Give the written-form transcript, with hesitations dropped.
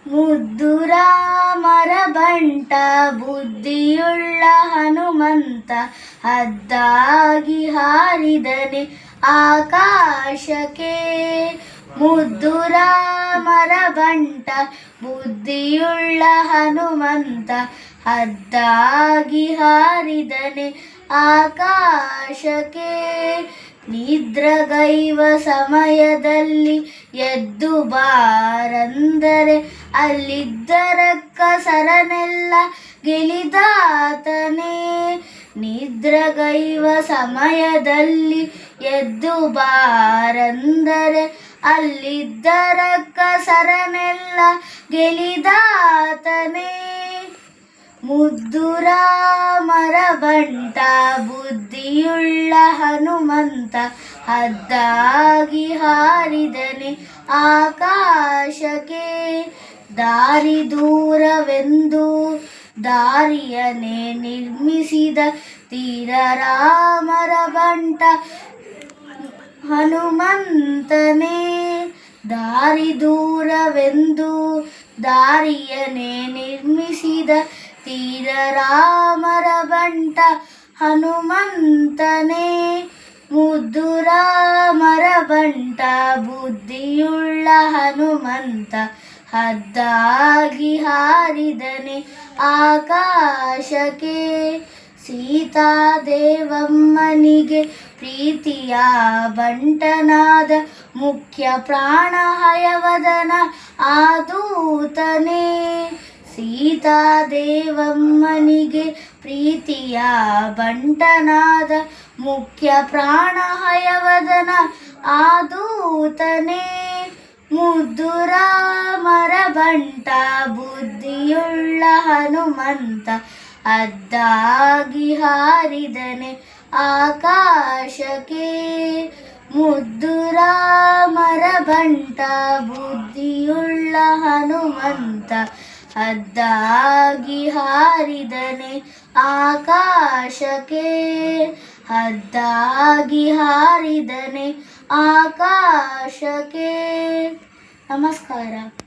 ಮುದ್ದು ರಾಮರ ಬಂಟ ಬುದ್ಧಿಯುಳ್ಳ ಹನುಮಂತ ಹದ್ದಾಗಿ ಹಾರಿದನೆ ಆಕಾಶಕ್ಕೆ. ಮುದ್ದು ರಾಮರ ಬಂಟ ಬುದ್ಧಿಯುಳ್ಳ ಹನುಮಂತ ಹದ್ದಾಗಿ ಹಾರಿದನೆ ಆಕಾಶಕ್ಕೆ. ನಿದ್ರಗೈವ ಸಮಯದಲ್ಲಿ ಎದ್ದು ಬಾರಂದರೆ ಅಲ್ಲಿದ್ದರಕ್ಕ ಸರನೆಲ್ಲ ಗೆಲಿದಾತನೇ. ನಿದ್ರಗೈವ ಸಮಯದಲ್ಲಿ ಎದ್ದು ಬಾರಂದರೆ ಅಲ್ಲಿದ್ದರಕ್ಕ ಸರನೆಲ್ಲ ಗೆಲಿದಾತನೇ. ಮುದ್ದು ರಾಮರ ಬಂಟ ಬುದ್ಧಿಯುಳ್ಳ ಹನುಮಂತ ಹದ್ದಾಗಿ ಹಾರಿದನೆ ಆಕಾಶಕ್ಕೆ. ದಾರಿ ದೂರವೆಂದು ದಾರಿಯನ್ನೇ ನಿರ್ಮಿಸಿದ ತೀರ ರಾಮರ ಬಂಟ ಹನುಮಂತನೇ. ದಾರಿ ದೂರವೆಂದು ದಾರಿಯನ್ನೇ ನಿರ್ಮಿಸಿದ ತೀರ ರಾಮರ ಬಂಟ ಹನುಮಂತನೇ. ಮುದ್ದು ರಾಮರ ಬಂಟ ಬುದ್ಧಿಯುಳ್ಳ ಹನುಮಂತ ಹದ್ದಾಗಿ ಹಾರಿದನೆ ಆಕಾಶಕ್ಕೆ. ಸೀತಾದೇವಮ್ಮನಿಗೆ ಪ್ರೀತಿಯ ಬಂಟನಾದ ಮುಖ್ಯ ಪ್ರಾಣ ಹಯವದನ ಆದೂತನೇ. ಸೀತಾದೇವಮ್ಮನಿಗೆ ಪ್ರೀತಿಯ ಬಂಟನಾದ ಮುಖ್ಯ ಪ್ರಾಣ ಹಯವದನ ಆದೂತನೇ. ಮುದ್ದು ರಾಮರ ಬಂಟ ಬುದ್ಧಿಯುಳ್ಳ ಹನುಮಂತ ಹದ್ದಾಗಿ ಹಾರಿದನೆ ಆಕಾಶಕ್ಕೆ. ಮುದ್ದು ರಾಮರ ಬಂಟ ಬುದ್ಧಿಯುಳ್ಳ ಹನುಮಂತ ಹದ್ದಾಗಿ ಹಾರಿದನೆ ಆಕಾಶಕ್ಕೆ. ಹದ್ದಾಗಿ ಹಾರಿದನೆ ಆಕಾಶಕ್ಕೆ. ನಮಸ್ಕಾರ.